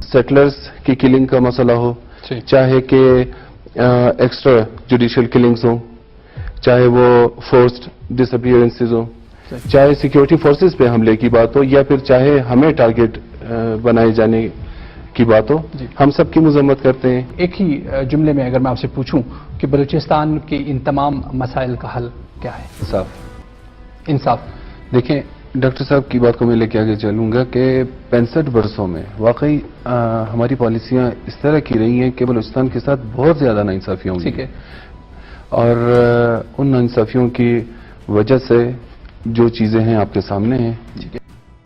Settlers की killing का मसला हो, चाहे कि एक्स्ट्रा जुडिशियल किलिंग्स हो, चाहे वो फोर्स्ड डिसअपियरेंसेस हो, चाहे सिक्योरिटी फोर्सेस पे हमले की बात हो, या फिर चाहे हमें टारगेट बनाए जाने की बात हो, हम सब की मजम्मत करते हैं। एक ही जुमले में अगर मैं आपसे पूछूं कि बलूचिस्तान के इन तमाम मसाइल का हल क्या है? इंसाफ। देखें, डॉक्टर साहब की बात को मैं लेके आगे चलूंगा कि 65 वर्षों में वाकई हमारी पॉलिसियां इस तरह की रही हैं कि बलूचिस्तान के साथ बहुत ज्यादा नाइंसाफियां हुई हैं, और उन नाइंसाफियों की वजह से जो चीजें हैं आपके सामने हैं।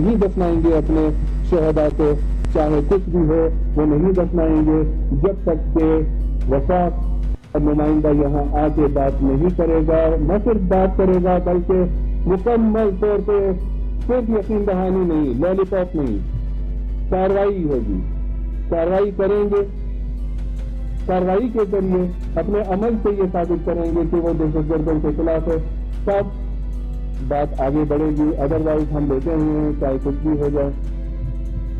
नहीं दफनाएंगे अपने शहदा को, चाहे कुछ भी हो वो नहीं दफनाएंगे जब तक के वफाक नुमाइंदा यहाँ आके बात नहीं करेगा, न सिर्फ बात करेगा बल्कि मुकम्मल तौर पे सिर्फ यकीन दहानी नहीं, लॉलीपॉप नहीं, कार्रवाई होगी, कार्रवाई करेंगे। कार्रवाई के जरिए अपने अमल से ये साबित करेंगे कि वो दहशतगर्दों के खिलाफ है, तब बात आगे बढ़ेगी। अदरवाइज हम लेते हैं चाहे कुछ भी हो जाए,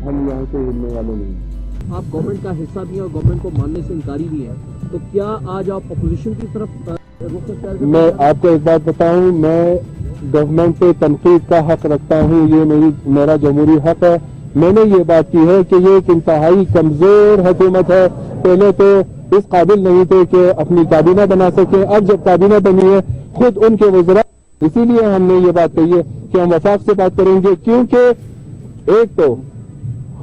हम यहाँ से हिलने वाले नहीं। आप गवर्नमेंट का हिस्सा भी हैं और गवर्नमेंट को मानने से इनकारी भी हैं, तो क्या आज आप अपोजिशन की तरफ रुख इख्तियार करते हैं? मैं आपको एक बात बताऊं, मैं गवर्नमेंट पे तनकीद का हक रखता हूं, ये मेरा जमहूरी हक है। मैंने ये बात की है कि ये एक इंतहाई कमजोर हुकूमत है। पहले तो इस काबिल नहीं थे कि अपनी काबीना बना सके, अब जब काबीना बनी है खुद उनके वज़रा, इसीलिए हमने ये बात कही है कि हम वफाक से बात करेंगे, क्योंकि एक तो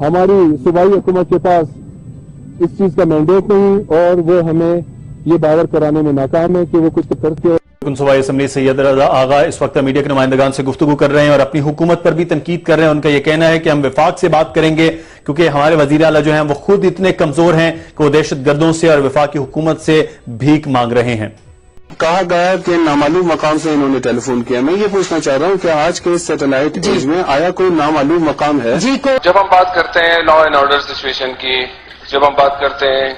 हमारी सूबाई हुकूमत के पास इस चीज का मैंडेट नहीं, और वो हमें ये बावर कराने में नाकाम है कि वो कुछ करके। सूबाई असम्बली सैयद रजा आगा इस वक्त मीडिया के नुमाइंदगान से गुफ्तगू कर रहे हैं और अपनी हुकूमत पर भी तनकीद कर रहे हैं। उनका यह कहना है कि हम वफाक से बात करेंगे क्योंकि हमारे वजीर आला जो हैं वो खुद इतने कमजोर हैं कि वो दहशत गर्दों से और वफाकी हुकूमत से भीख मांग रहे हैं। कहा गया कि नामालूम मकाम से इन्होंने टेलीफोन किया। मैं ये पूछना चाह रहा हूँ कि आज के सैटेलाइट इमेज में आया कोई नामालूम मकाम है? जब हम बात करते हैं लॉ एंड ऑर्डर सिचुएशन की, जब हम बात करते हैं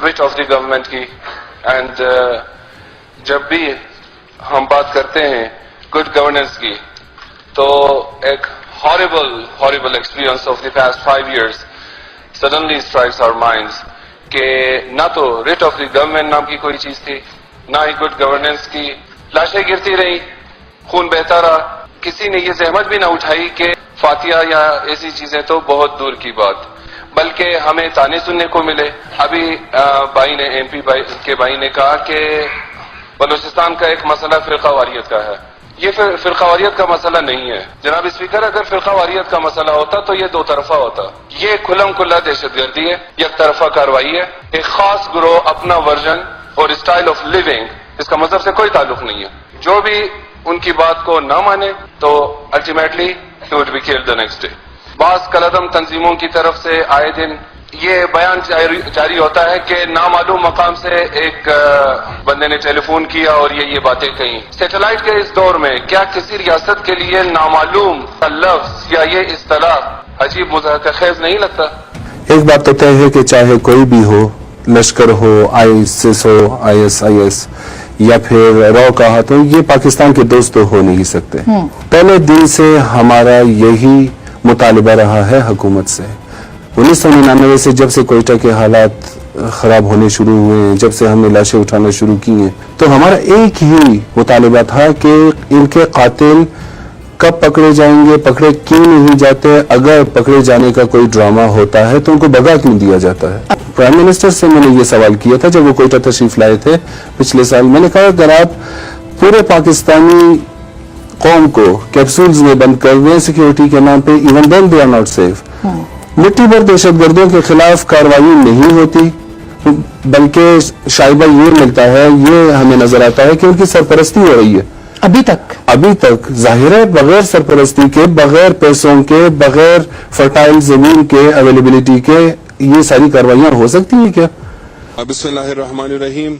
रिच ऑफ द गवर्नमेंट की, एंड जब भी हम बात करते हैं गुड गवर्नेंस की, तो एक horrible experience of the past 5 years suddenly strikes our minds कि ना तो रिट ऑफ द गवर्नमेंट नाम की कोई चीज थी, ना ही गुड गवर्नेंस की। लाशें गिरती रही, खून बहता रहा, किसी ने ये जहमत भी ना उठाई कि फातिया या ऐसी चीजें तो बहुत दूर की बात, बल्कि हमें ताने सुनने को मिले। अभी भाई ने MP के भाई ने कहा कि बलूचिस्तान का एक मसला फिरकावारियत का है। ये फिरकावारियत का मसला नहीं है जनाब स्पीकर। अगर फिरकावारियत का मसला होता तो ये दो तरफा होता। ये खुल्लम खुल्ला दहशतगर्दी है, एक तरफा कार्रवाई है। एक खास ग्रोह अपना वर्जन और स्टाइल ऑफ लिविंग, इसका मजहब से कोई ताल्लुक नहीं है। जो भी उनकी बात को ना माने तो ultimately he would be killed the next day. बास कलदम तंजीमों की तरफ से आए दिन ये बयान जारी होता है कि नामालूम मकाम से एक बंदे ने टेलीफोन किया और ये बातें कही। सैटेलाइट के इस दौर में क्या किसी रियासत के लिए नामालूम का लफ्ज या ये इस्तिलाह अजीब मुज़ाहक़ाखेज़ नहीं लगता? एक बात तो तय है कि चाहे कोई भी हो, लश्कर हो, ISIS हो, ISIS या फिर रॉ कहा, तो ये पाकिस्तान के दोस्त तो हो नहीं सकते। पहले दिन से हमारा यही मुतालिबा रहा है हुकूमत से। 1999 से जब से कोयटा के हालात खराब होने शुरू हुए हैं, जब से हमने लाशें उठाना शुरू की हैं, तो हमारा एक ही मुतालिबा था कि इनके कातिल कब पकड़े जाएंगे, पकड़े क्यों नहीं जाते, अगर पकड़े जाने का कोई ड्रामा होता है तो उनको भगा क्यों दिया जाता है। प्राइम मिनिस्टर से मैंने ये सवाल किया था जब वो कोयटा तशरीफ लाए थे पिछले साल। मैंने कहा अगर आप पूरे पाकिस्तानी कौम को कैप्सूल्स में बंद कर दें सिक्योरिटी के नाम पे, even then they are not safe. मिट्टी भर दहशतगर्दों के खिलाफ कार्रवाई नहीं होती, बल्कि शायबा ये मिलता है, ये हमें नजर आता है कि उनकी सरपरस्ती हो रही है। अभी तक जाहिर है बगैर सरपरस्ती के, बगैर पैसों के, बगैर फर्टाइल जमीन के अवेलेबिलिटी के ये सारी कार्रवाइयां हो सकती है क्या? बिस्मिल्लाहिर्रहमानिर्रहीम।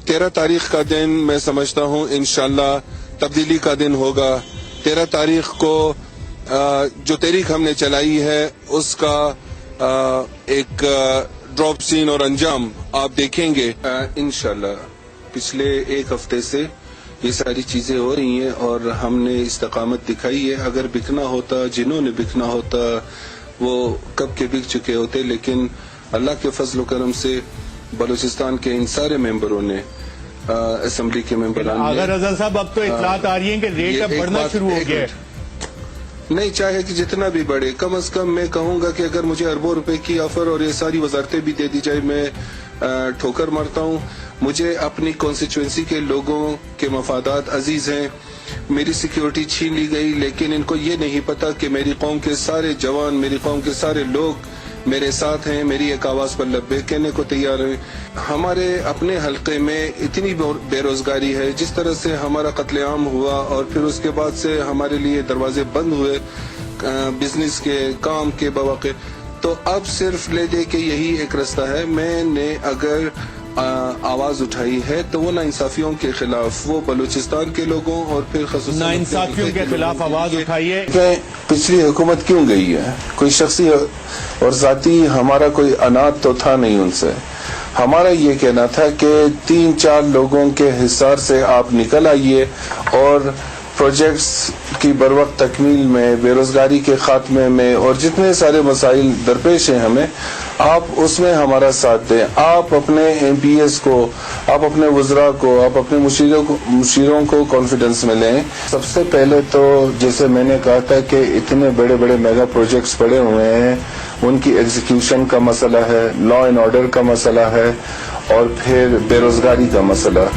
13 तारीख का दिन मैं समझता हूँ इंशाअल्लाह तब्दीली का दिन होगा। 13 तारीख को जो तारीख हमने चलाई है उसका एक ड्रॉप सीन और अंजाम आप देखेंगे इंशाअल्लाह। पिछले एक हफ्ते से ये सारी चीजें हो रही हैं और हमने इस्तकामत दिखाई है। अगर बिकना होता, जिन्होंने बिकना होता, وہ کب کے بک چکے ہوتے، لیکن اللہ کے فضل و کرم سے بلوچستان کے ان سارے ممبروں نے، اسمبلی کے ممبران نے، آغا رضا صاحب اب تو اطلاعات آ رہی ہیں کہ ریٹ اب بڑھنا شروع ہو گیا ہے. نہیں، چاہے کہ جتنا بھی بڑھے، کم از کم میں کہوں گا کہ اگر مجھے اربوں روپے کی آفر اور یہ ساری وزارتیں بھی دے دی جائے، میں ٹھوکر مارتا ہوں. مجھے اپنی کانسٹیچوئنسی کے لوگوں کے مفادات عزیز ہیں. میری سیکیورٹی چھین لی گئی، لیکن ان کو یہ نہیں پتا کہ میری قوم کے سارے جوان، میری قوم کے سارے لوگ میرے ساتھ ہیں، میری ایک آواز پر لبیک کہنے کو تیار ہیں. ہمارے اپنے حلقے میں اتنی بے روزگاری ہے، جس طرح سے ہمارا قتل عام ہوا اور پھر اس کے بعد سے ہمارے لیے دروازے بند ہوئے بزنس کے، کام کے مواقع، تو اب صرف لے دے کے یہی ایک رستہ ہے. میں نے اگر آواز اٹھائی ہے تو وہ ناانصافیوں کے خلاف، وہ بلوچستان کے لوگوں اور پھر خصوصاً ناانصافیوں کے خلاف آواز اٹھائی ہے. کہ پچھلی حکومت کیوں گئی ہے؟ کوئی شخصی اور ذاتی ہمارا کوئی انات تو تھا نہیں ان سے. ہمارا یہ کہنا تھا کہ 3-4 لوگوں کے حصار سے آپ نکل آئیے اور پروجیکٹس کی بروقت تکمیل میں، بے روزگاری کے خاتمے میں اور جتنے سارے مسائل درپیش ہیں ہمیں، آپ اس میں ہمارا ساتھ دیں. آپ اپنے ایم پی ایس کو، آپ اپنے وزراء کو، آپ اپنے مشیروں کو کانفیڈنس میں لیں. سب سے پہلے تو جیسے میں نے کہا تھا کہ اتنے بڑے بڑے میگا پروجیکٹس پڑے ہوئے ہیں، ان کی ایگزیکیوشن کا مسئلہ ہے، لا اینڈ آرڈر کا مسئلہ ہے اور پھر بے روزگاری کا مسئلہ.